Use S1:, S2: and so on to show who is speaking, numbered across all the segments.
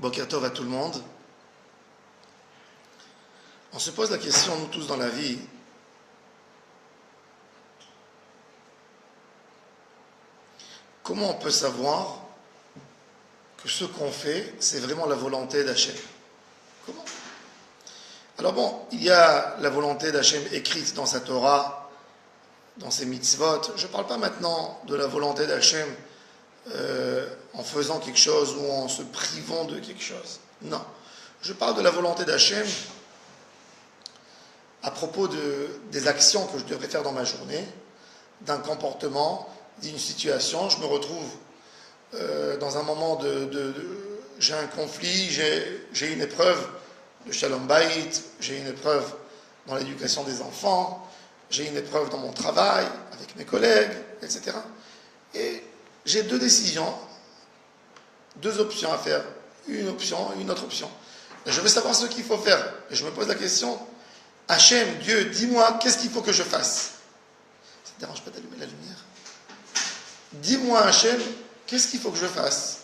S1: Boker Tov à tout le monde. On se pose la question, nous tous dans la vie, comment on peut savoir que ce qu'on fait, c'est vraiment la volonté d'Hachem? Comment? Alors bon, il y a la volonté d'Hachem écrite dans sa Torah, dans ses mitzvot. Je ne parle pas maintenant de la volonté d'Hachem en faisant quelque chose ou en se privant de quelque chose. Non. Je parle de la volonté d'Hachem à propos des actions que je devrais faire dans ma journée, d'un comportement, d'une situation. Je me retrouve dans un moment j'ai un conflit, j'ai une épreuve de Shalom Bayit, j'ai une épreuve dans l'éducation des enfants, j'ai une épreuve dans mon travail, avec mes collègues, etc. Et j'ai deux décisions, deux options à faire, une option, une autre option. Et je veux savoir ce qu'il faut faire. Et je me pose la question, Hachem, Dieu, dis-moi, qu'est-ce qu'il faut que je fasse? Ça ne te dérange pas d'allumer la lumière? Dis-moi, Hachem, qu'est-ce qu'il faut que je fasse?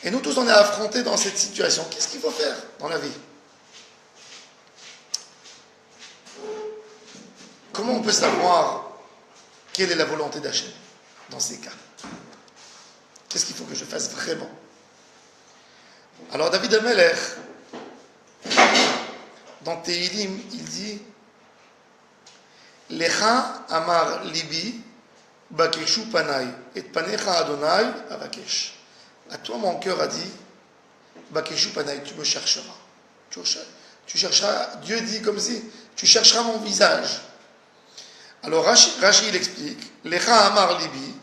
S1: Et nous tous, on est affrontés dans cette situation. Qu'est-ce qu'il faut faire dans la vie? Comment on peut savoir quelle est la volonté d'Hachem dans ces cas? Qu'est-ce qu'il faut que je fasse vraiment? Alors David Amelech, dans Tehilim, il dit Lecha amar libi bakeshu panai et panecha Adonai avakesh. À toi mon cœur a dit bakeshu panai, tu me chercheras. Tu chercheras, Dieu dit comme si tu chercheras mon visage. Alors Rashi il explique Lecha amar libi,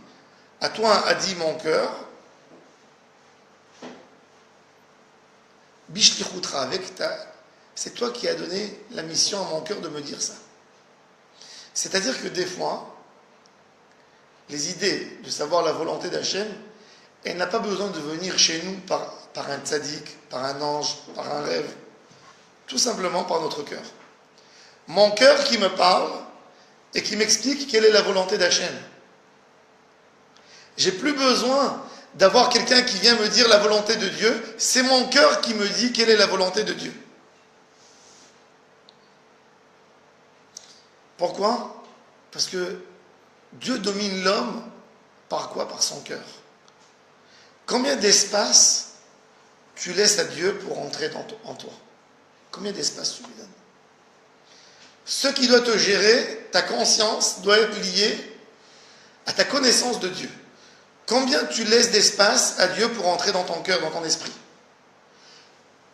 S1: à toi a dit mon cœur, bishlichutra, avec c'est toi qui as donné la mission à mon cœur de me dire ça. C'est-à-dire que des fois, les idées de savoir la volonté d'Hachem, elle n'a pas besoin de venir chez nous par un tzaddik, par un ange, par un rêve, tout simplement par notre cœur. Mon cœur qui me parle et qui m'explique quelle est la volonté d'Hachem. J'ai plus besoin d'avoir quelqu'un qui vient me dire la volonté de Dieu, c'est mon cœur qui me dit quelle est la volonté de Dieu. Pourquoi? Parce que Dieu domine l'homme par quoi? Par son cœur. Combien d'espace tu laisses à Dieu pour entrer en toi? Combien d'espace tu lui donnes? Ce qui doit te gérer, ta conscience, doit être lié à ta connaissance de Dieu. Combien tu laisses d'espace à Dieu pour entrer dans ton cœur, dans ton esprit?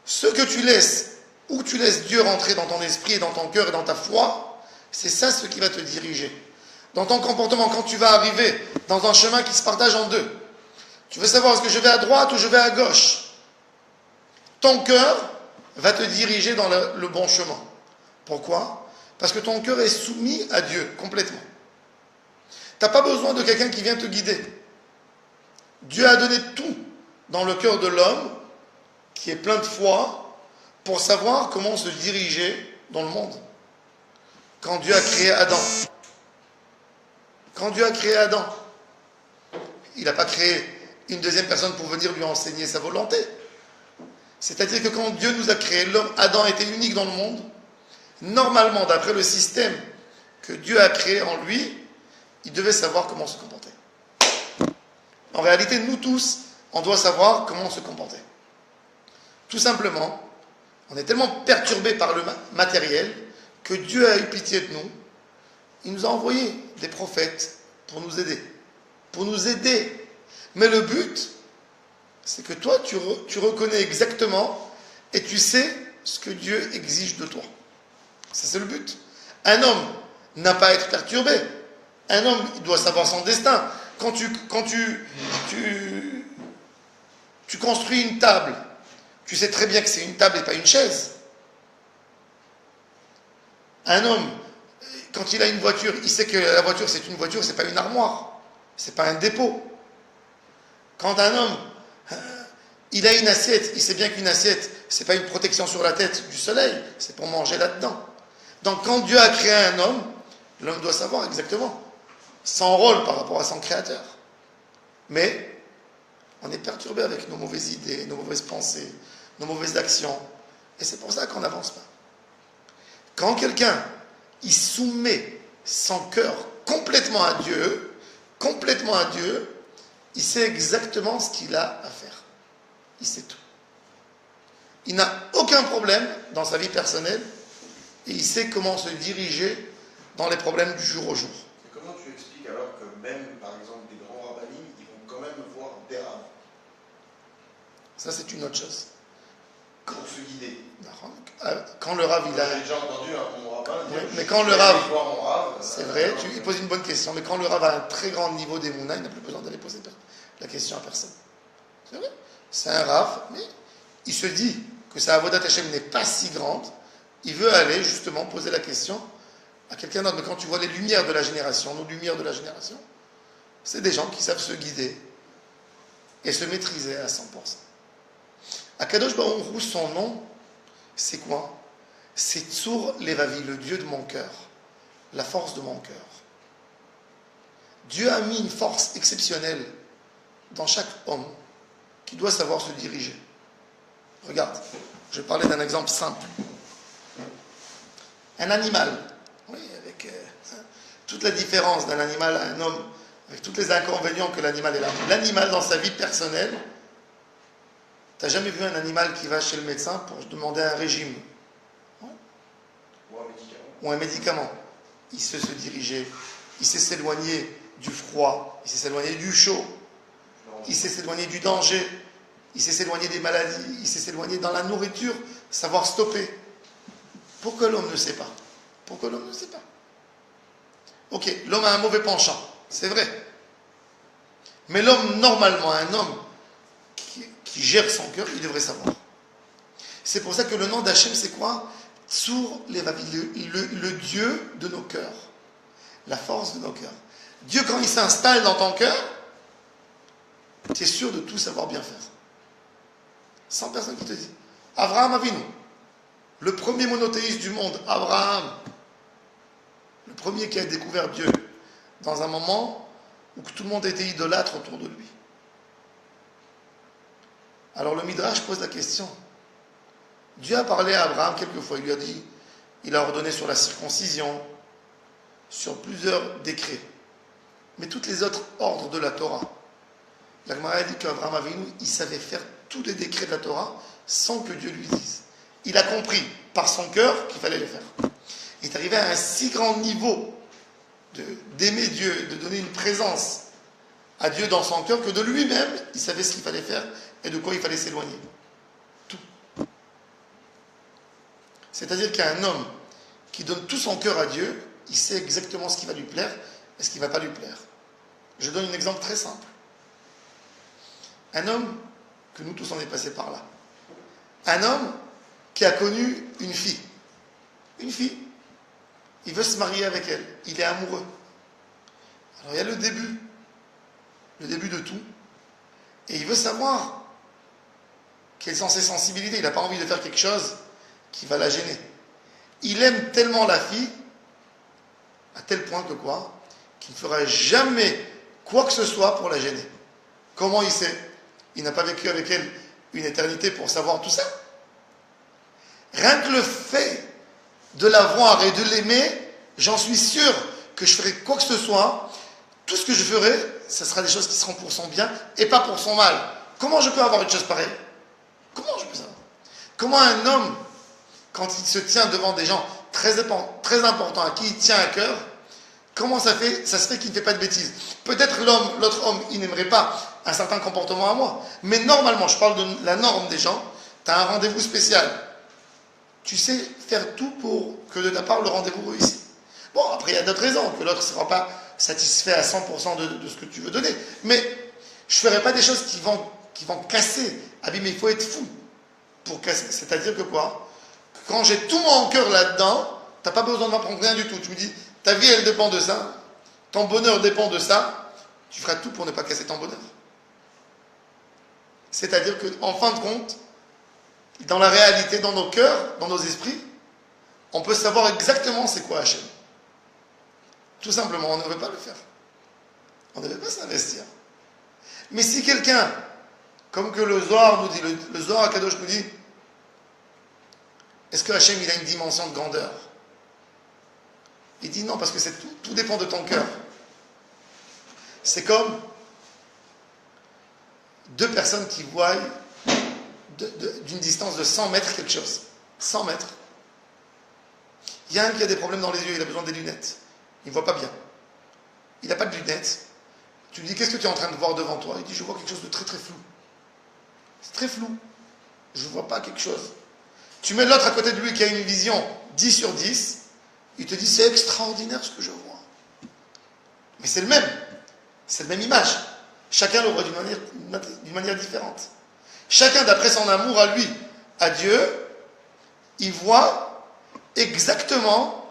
S1: Ce que tu laisses, où tu laisses Dieu rentrer dans ton esprit et dans ton cœur et dans ta foi, c'est ça ce qui va te diriger. Dans ton comportement, quand tu vas arriver dans un chemin qui se partage en deux, tu veux savoir est-ce que je vais à droite ou je vais à gauche. Ton cœur va te diriger dans le bon chemin. Pourquoi? Parce que ton cœur est soumis à Dieu complètement. Tu n'as pas besoin de quelqu'un qui vient te guider. Dieu a donné tout dans le cœur de l'homme, qui est plein de foi, pour savoir comment se diriger dans le monde. Quand Dieu a créé Adam, il n'a pas créé une deuxième personne pour venir lui enseigner sa volonté. C'est-à-dire que quand Dieu nous a créé, l'homme, Adam était unique dans le monde. Normalement, d'après le système que Dieu a créé en lui, il devait savoir comment se comporter. En réalité, nous tous, on doit savoir comment se comporter. Tout simplement, on est tellement perturbé par le matériel que Dieu a eu pitié de nous. Il nous a envoyé des prophètes pour nous aider. Pour nous aider. Mais le but, c'est que toi, tu reconnais exactement et tu sais ce que Dieu exige de toi. Ça, c'est le but. Un homme n'a pas à être perturbé. Un homme, il doit savoir son destin. Quand tu construis une table, tu sais très bien que c'est une table et pas une chaise. Un homme, quand il a une voiture, il sait que la voiture c'est une voiture, c'est pas une armoire, c'est pas un dépôt. Quand un homme, il a une assiette, il sait bien qu'une assiette, c'est pas une protection sur la tête du soleil, c'est pour manger là-dedans. Donc quand Dieu a créé un homme, l'homme doit savoir exactement son rôle par rapport à son créateur. Mais On est perturbé avec nos mauvaises idées, nos mauvaises pensées, nos mauvaises actions. Et c'est pour ça qu'on n'avance pas. Quand quelqu'un, il soumet son cœur complètement à Dieu, il sait exactement ce qu'il a à faire. Il sait tout. Il n'a aucun problème dans sa vie personnelle et il sait comment se diriger dans les problèmes du jour au jour.
S2: Et comment tu expliques alors que même, par exemple, des grands rabbinim, ils vont quand même voir des rabbins?
S1: Ça, c'est une autre chose.
S2: Pour se guider.
S1: Quand le Rav, il a...
S2: J'ai déjà entendu mon rabbin dire,
S1: mais quand le Rav...
S2: mon Rav,
S1: c'est vrai, il pose une bonne question, mais quand le Rav a un très grand niveau d'émouna, il n'a plus besoin d'aller poser la question à personne. C'est vrai. C'est un Rav, mais il se dit que sa avodat Hashem n'est pas si grande, il veut aller justement poser la question à quelqu'un d'autre. Mais quand tu vois les lumières de la génération, nos lumières de la génération, c'est des gens qui savent se guider et se maîtriser à 100%. Akadosh Baruch Hu, son nom, c'est quoi? C'est Tsur Levavi, le Dieu de mon cœur, la force de mon cœur. Dieu a mis une force exceptionnelle dans chaque homme qui doit savoir se diriger. Regarde, je vais parler d'un exemple simple. Un animal, oui, avec toute la différence d'un animal à un homme, avec tous les inconvénients que l'animal est là. L'animal, dans sa vie personnelle, tu n'as jamais vu un animal qui va chez le médecin pour demander un régime,
S2: ou un médicament.
S1: Ou un médicament. Il sait se diriger, il sait s'éloigner du froid, il sait s'éloigner du chaud, il sait s'éloigner du danger, il sait s'éloigner des maladies, il sait s'éloigner dans la nourriture, savoir stopper. Pourquoi l'homme ne sait pas? Pourquoi l'homme ne sait pas? Ok, l'homme a un mauvais penchant, c'est vrai. Mais l'homme, normalement, un homme qui gère son cœur, il devrait savoir. C'est pour ça que le nom d'Hachem, c'est quoi? Tsur Levavi, le Dieu de nos cœurs. La force de nos cœurs. Dieu, quand il s'installe dans ton cœur, tu es sûr de tout savoir bien faire. Sans personne qui te dit. Abraham Avinu, le premier monothéiste du monde, Abraham, le premier qui a découvert Dieu, dans un moment où tout le monde était idolâtre autour de lui. Alors le Midrash pose la question. Dieu a parlé à Abraham quelquefois, il lui a dit, il a ordonné sur la circoncision, sur plusieurs décrets. Mais tous les autres ordres de la Torah, la Gemara a dit qu'Abraham Avinu, il savait faire tous les décrets de la Torah sans que Dieu lui dise. Il a compris par son cœur qu'il fallait les faire. Il est arrivé à un si grand niveau d'aimer Dieu, de donner une présence à Dieu dans son cœur, que de lui-même, il savait ce qu'il fallait faire et de quoi il fallait s'éloigner. Tout. C'est-à-dire qu'un homme qui donne tout son cœur à Dieu, il sait exactement ce qui va lui plaire et ce qui ne va pas lui plaire. Je donne un exemple très simple. Un homme, que nous tous on est passés par là. Un homme qui a connu une fille. Une fille. Il veut se marier avec elle. Il est amoureux. Alors il y a le début de tout. Et il veut savoir quelles sont ses sensibilités. Il n'a pas envie de faire quelque chose qui va la gêner. Il aime tellement la fille, à tel point que quoi? Qu'il ne fera jamais quoi que ce soit pour la gêner. Comment il sait? Il n'a pas vécu avec elle une éternité pour savoir tout ça. Rien que le fait de la voir et de l'aimer, j'en suis sûr que je ferai quoi que ce soit. Tout ce que je ferai, ce sera des choses qui seront pour son bien et pas pour son mal. Comment je peux avoir une chose pareille? Comment je peux savoir? Comment un homme, quand il se tient devant des gens très importants à qui il tient à cœur, comment ça se fait qu'il ne fait pas de bêtises? Peut-être l'autre homme, il n'aimerait pas un certain comportement à moi. Mais normalement, je parle de la norme des gens, tu as un rendez-vous spécial. Tu sais faire tout pour que de ta part le rendez-vous réussisse. Bon, après il y a d'autres raisons, que l'autre ne sera pas satisfait à 100% de ce que tu veux donner. Mais je ne ferai pas des choses qui vont casser. Ah oui, mais il faut être fou pour casser. C'est-à-dire que quoi? Quand j'ai tout mon cœur là-dedans, tu n'as pas besoin de m'apprendre rien du tout. Tu me dis, ta vie elle dépend de ça, ton bonheur dépend de ça, tu feras tout pour ne pas casser ton bonheur. C'est-à-dire qu'en fin de compte, dans la réalité, dans nos cœurs, dans nos esprits, on peut savoir exactement c'est quoi Hachem. Tout simplement, on ne devrait pas le faire. On ne devrait pas s'investir. Mais si quelqu'un, Comme que le Zohar nous dit, le Zohar Kadosh nous dit, est-ce que Hachem il a une dimension de grandeur? Il dit non, parce que tout dépend de ton cœur. C'est comme deux personnes qui voient d'une distance de 100 mètres quelque chose. 100 mètres. Il y a un qui a des problèmes dans les yeux, il a besoin des lunettes. Il ne voit pas bien. Il n'a pas de lunettes. Tu lui dis, qu'est-ce que tu es en train de voir devant toi? Il dit, je vois quelque chose de très très flou. C'est très flou. Je ne vois pas quelque chose. Tu mets l'autre à côté de lui qui a une vision 10 sur 10, il te dit, c'est extraordinaire ce que je vois. Mais c'est le même. C'est la même image. Chacun le voit d'une manière différente. Chacun, d'après son amour à lui, à Dieu, il voit exactement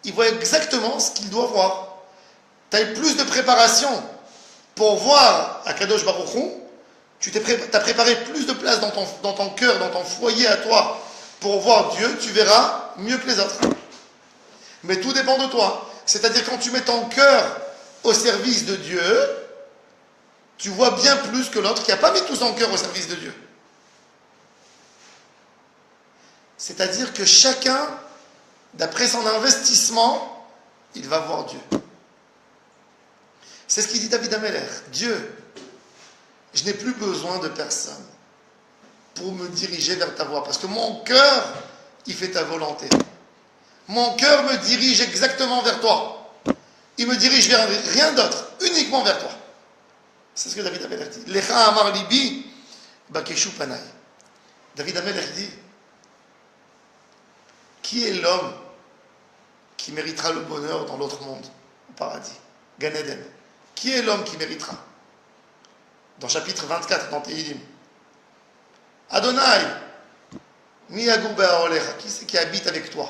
S1: ce qu'il doit voir. Tu as eu plus de préparation pour voir Akadosh Baruch Hu, tu as préparé plus de place dans ton cœur, dans ton foyer à toi, pour voir Dieu, tu verras mieux que les autres. Mais tout dépend de toi. C'est-à-dire quand tu mets ton cœur au service de Dieu, tu vois bien plus que l'autre qui n'a pas mis tout son cœur au service de Dieu. C'est-à-dire que chacun, d'après son investissement, il va voir Dieu. C'est ce qu'il dit David Ameller. Dieu, je n'ai plus besoin de personne pour me diriger vers ta voie, parce que mon cœur, il fait ta volonté. Mon cœur me dirige exactement vers toi. Il me dirige vers rien d'autre, uniquement vers toi. C'est ce que David Ameller dit. Lecha amar libi bakeshu panai. David Ameller dit, qui est l'homme qui méritera le bonheur dans l'autre monde, au paradis, Gan Eden? Qui est l'homme qui méritera? Dans chapitre 24, dans Tehillim. Adonai, mi yagur be'aolecha, qui c'est qui habite avec toi?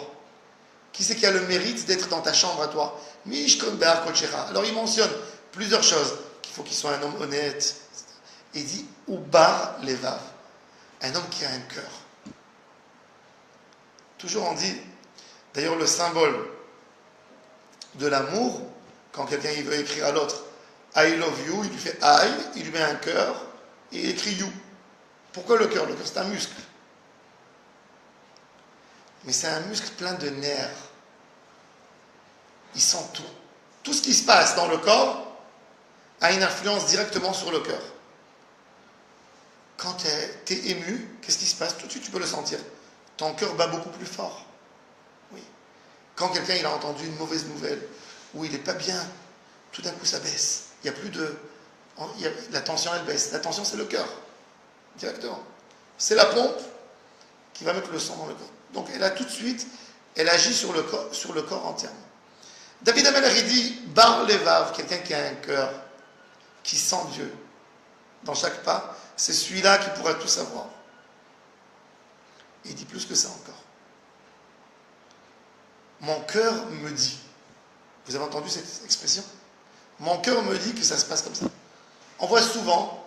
S1: Qui c'est qui a le mérite d'être dans ta chambre à toi? Mi yishkon be'ar kodshecha. Alors il mentionne plusieurs choses. Qu'il faut qu'il soit un homme honnête. Il dit, ubar levav. Un homme qui a un cœur. Toujours on dit, d'ailleurs le symbole de l'amour, quand quelqu'un il veut écrire à l'autre I love you, il lui fait I, il lui met un cœur et il écrit you. Pourquoi le cœur? Le cœur c'est un muscle. Mais c'est un muscle plein de nerfs. Il sent tout. Tout ce qui se passe dans le corps a une influence directement sur le cœur. Quand tu es ému, qu'est-ce qui se passe? Tout de suite tu peux le sentir. Ton cœur bat beaucoup plus fort. Oui. Quand quelqu'un il a entendu une mauvaise nouvelle, ou il n'est pas bien, tout d'un coup ça baisse. Il n'y a plus de... la tension elle baisse. La tension c'est le cœur. Directement. C'est la pompe qui va mettre le sang dans le corps. Donc elle a tout de suite, elle agit sur le corps entièrement. David Ameller il dit, bar levav, quelqu'un qui a un cœur, qui sent Dieu dans chaque pas, c'est celui-là qui pourra tout savoir. Il dit plus que ça encore. Mon cœur me dit, vous avez entendu cette expression? Mon cœur me dit que ça se passe comme ça. On voit souvent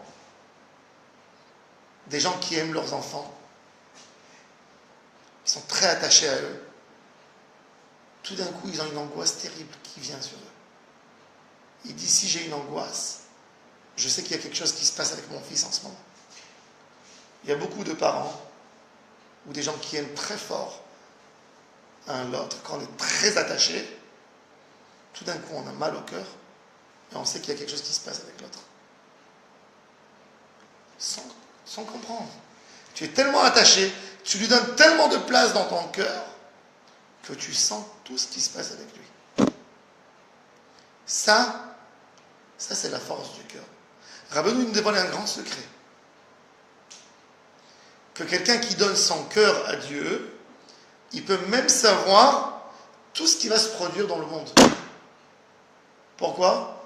S1: des gens qui aiment leurs enfants, qui sont très attachés à eux. Tout d'un coup, ils ont une angoisse terrible qui vient sur eux. Il dit, si j'ai une angoisse, je sais qu'il y a quelque chose qui se passe avec mon fils en ce moment. Il y a beaucoup de parents ou des gens qui aiment très fort un l'autre, quand on est très attaché, tout d'un coup on a mal au cœur et on sait qu'il y a quelque chose qui se passe avec l'autre. Sans comprendre. Tu es tellement attaché, tu lui donnes tellement de place dans ton cœur que tu sens tout ce qui se passe avec lui. Ça c'est la force du cœur. Rabbeinu nous dévoile un grand secret. Que quelqu'un qui donne son cœur à Dieu, il peut même savoir tout ce qui va se produire dans le monde. Pourquoi?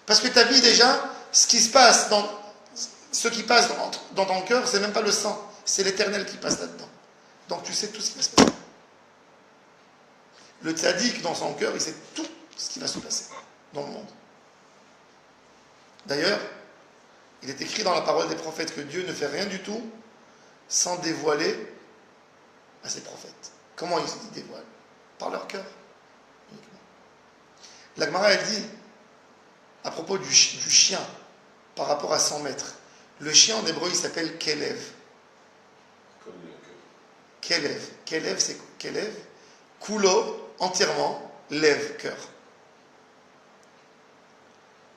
S1: Parce que tu as vu déjà, ce qui passe dans ton cœur, c'est même pas le sang, c'est l'Éternel qui passe là-dedans. Donc tu sais tout ce qui va se passer. Le tzaddik, dans son cœur, il sait tout ce qui va se passer dans le monde. D'ailleurs, il est écrit dans la parole des prophètes que Dieu ne fait rien du tout sans dévoiler à ses prophètes. Comment ils dévoilent? Par leur cœur. La Gemara, elle dit, à propos du chien, par rapport à son maître, Le chien en hébreu, il s'appelle Kelev.
S2: Comme le
S1: Kelev. Kelev, c'est Kelev. Kulo, entièrement, lève, cœur.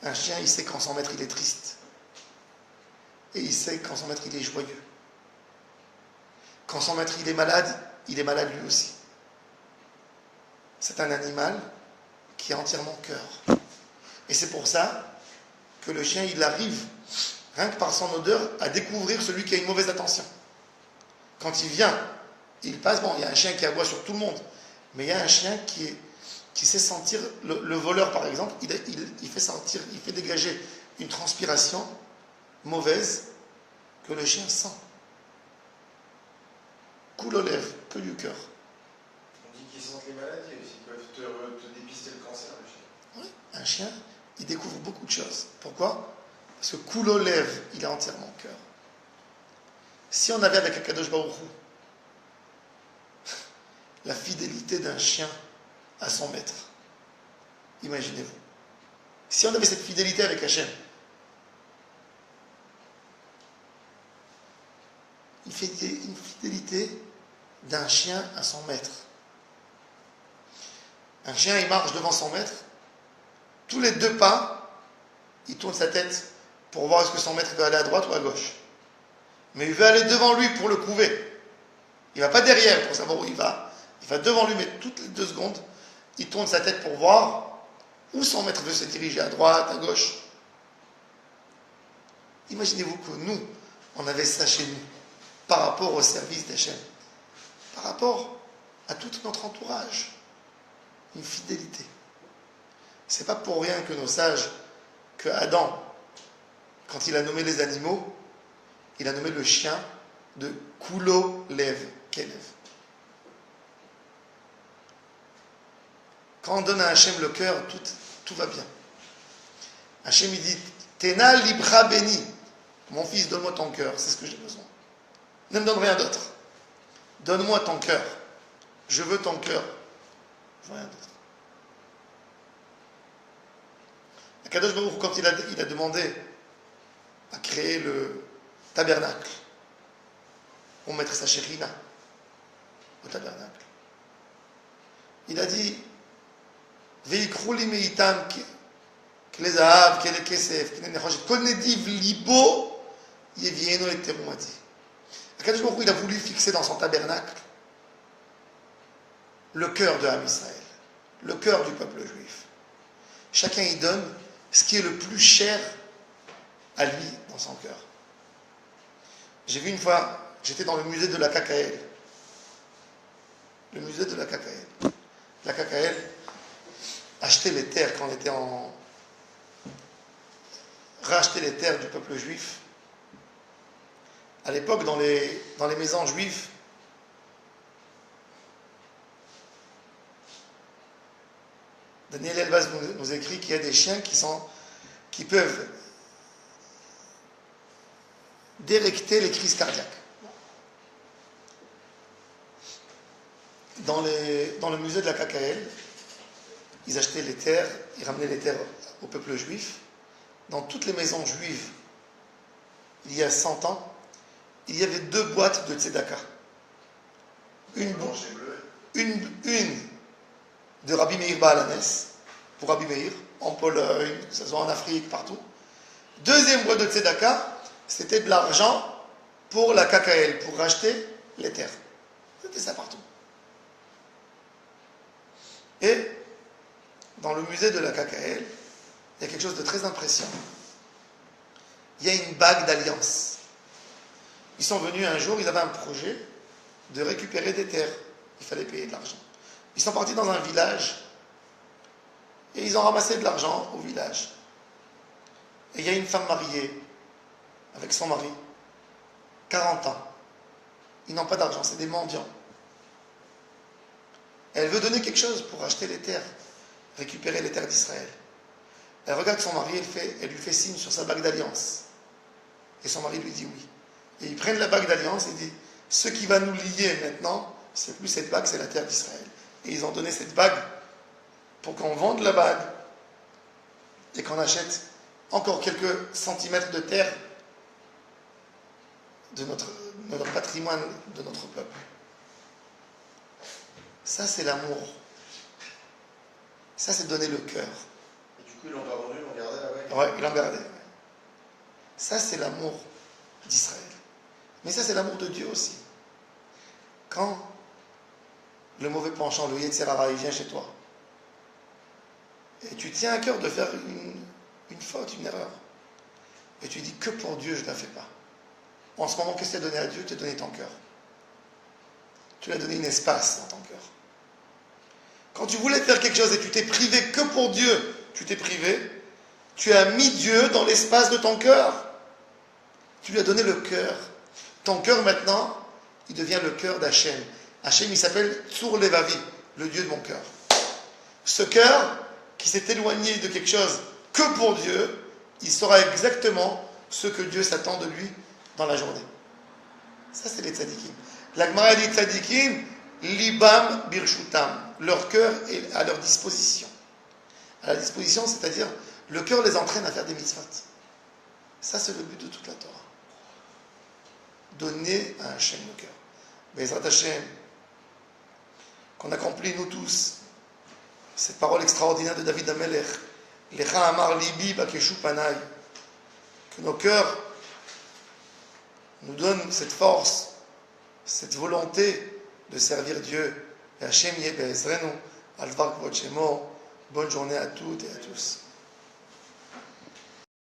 S1: Un chien, il sait quand son maître, il est triste. Et il sait quand son maître, il est joyeux. Quand son maître, il est malade lui aussi. C'est un animal qui a entièrement cœur. Et c'est pour ça que le chien, il arrive, rien que par son odeur, à découvrir celui qui a une mauvaise attention. Quand il vient, il passe, bon, il y a un chien qui aboie sur tout le monde, mais il y a un chien qui sait sentir, le voleur par exemple, il fait dégager une transpiration mauvaise que le chien sent. Coule aux lèvres, que du cœur.
S2: On dit qu'ils sentent les maladies aussi, ils peuvent te dépister le cancer, le chien.
S1: Oui, un chien, il découvre beaucoup de choses. Pourquoi? Parce que coule aux lèvres, il a entièrement cœur. Si on avait avec Akadosh Baruch Hu la fidélité d'un chien à son maître, imaginez-vous. Si on avait cette fidélité avec Hachem, une fidélité d'un chien à son maître. Un chien, il marche devant son maître, tous les 2 pas, il tourne sa tête pour voir est-ce que son maître veut aller à droite ou à gauche. Mais il veut aller devant lui pour le prouver. Il ne va pas derrière pour savoir où il va. Il va devant lui, mais toutes les 2 secondes, il tourne sa tête pour voir où son maître veut se diriger, à droite, à gauche. Imaginez-vous que nous, on avait ça chez nous, par rapport au service d'Hachem, par rapport à tout notre entourage. Une fidélité. C'est pas pour rien que nos sages, que Adam, quand il a nommé les animaux, il a nommé le chien de Kulo Lev, Kelev. Quand on donne à Hachem le cœur, tout va bien. Hachem il dit Tena libra béni. Mon fils, donne-moi ton cœur, c'est ce que j'ai besoin. Ne me donne rien d'autre. Donne-moi ton cœur. Je veux ton cœur. Je veux rien d'autre. Akadosh Baruch Hu, quand il a demandé à créer le tabernacle, pour mettre sa shérina au tabernacle, il a dit Veikru li meitam kle zahav, kle kesef, kle nechoshet, kol nediv libo yevienu et terumati. Akadosh Baruch Hu, il a voulu fixer dans son tabernacle le cœur de Am Israël, le cœur du peuple juif. Chacun y donne ce qui est le plus cher à lui dans son cœur. J'ai vu une fois, j'étais dans le musée de la KKL. Le musée de la KKL. La KKL achetait les terres quand on était en... racheter les terres du peuple juif. À l'époque, dans les maisons juives, Daniel Elbaz nous écrit qu'il y a des chiens qui peuvent dérecter les crises cardiaques. Dans le musée de la KKL, ils achetaient les terres, ils ramenaient les terres au peuple juif. Dans toutes les maisons juives, il y a 100 ans, il y avait 2 boîtes de tzedaka. Une de Rabbi Meir Baalanes, pour Rabbi Meir, en Pologne, que ce soit en Afrique, partout. Deuxième boîte de tzedaka, c'était de l'argent pour la KKL, pour racheter les terres. C'était ça partout. Et dans le musée de la KKL, il y a quelque chose de très impressionnant. Il y a une bague d'alliance. Ils sont venus un jour, ils avaient un projet de récupérer des terres. Il fallait payer de l'argent. Ils sont partis dans un village et ils ont ramassé de l'argent au village. Et il y a une femme mariée avec son mari, 40 ans. Ils n'ont pas d'argent, c'est des mendiants. Elle veut donner quelque chose pour acheter les terres, récupérer les terres d'Israël. Elle regarde son mari, elle lui fait signe sur sa bague d'alliance. Et son mari lui dit oui. Et ils prennent la bague d'alliance et disent, ce qui va nous lier maintenant, c'est plus cette bague, c'est la terre d'Israël. Et ils ont donné cette bague pour qu'on vende la bague et qu'on achète encore quelques centimètres de terre de notre patrimoine, de notre peuple. Ça, c'est l'amour. Ça, c'est donner le cœur.
S2: Et du coup, ils l'ont pas vendu, ils l'ont gardé là-bas.
S1: Ouais, ils l'ont gardé. Ça, c'est l'amour d'Israël. Mais ça, c'est l'amour de Dieu aussi. Quand le mauvais penchant, le Yetzer Hara, il vient chez toi, et tu tiens à cœur de faire une faute, une erreur, et tu dis que pour Dieu, je ne la fais pas. En ce moment, qu'est-ce que tu as donné à Dieu? Tu as donné ton cœur. Tu lui as donné un espace dans ton cœur. Quand tu voulais faire quelque chose et tu t'es privé que pour Dieu, tu t'es privé, tu as mis Dieu dans l'espace de ton cœur. Tu lui as donné le cœur. Ton cœur maintenant, il devient le cœur d'Hachem. Hachem, il s'appelle Tsur Levavi, le Dieu de mon cœur. Ce cœur qui s'est éloigné de quelque chose que pour Dieu, il saura exactement ce que Dieu s'attend de lui dans la journée. Ça, c'est les tzadikim. La Gemara dit tzadikim, libam birshutam. Leur cœur est à leur disposition. À la disposition, c'est-à-dire, le cœur les entraîne à faire des mitzvot. Ça, c'est le but de toute la Torah. Donner à Hachem le cœur. Bezrat Hachem, qu'on accomplit nous tous cette parole extraordinaire de David Amelech, Lecha Amar Libi Bakeshu Panay, que nos cœurs nous donnent cette force, cette volonté de servir Dieu. Et Hachem Yeh Be'ezrenu, Al Dvar Kvod Shemo. Bonne journée à toutes et à tous.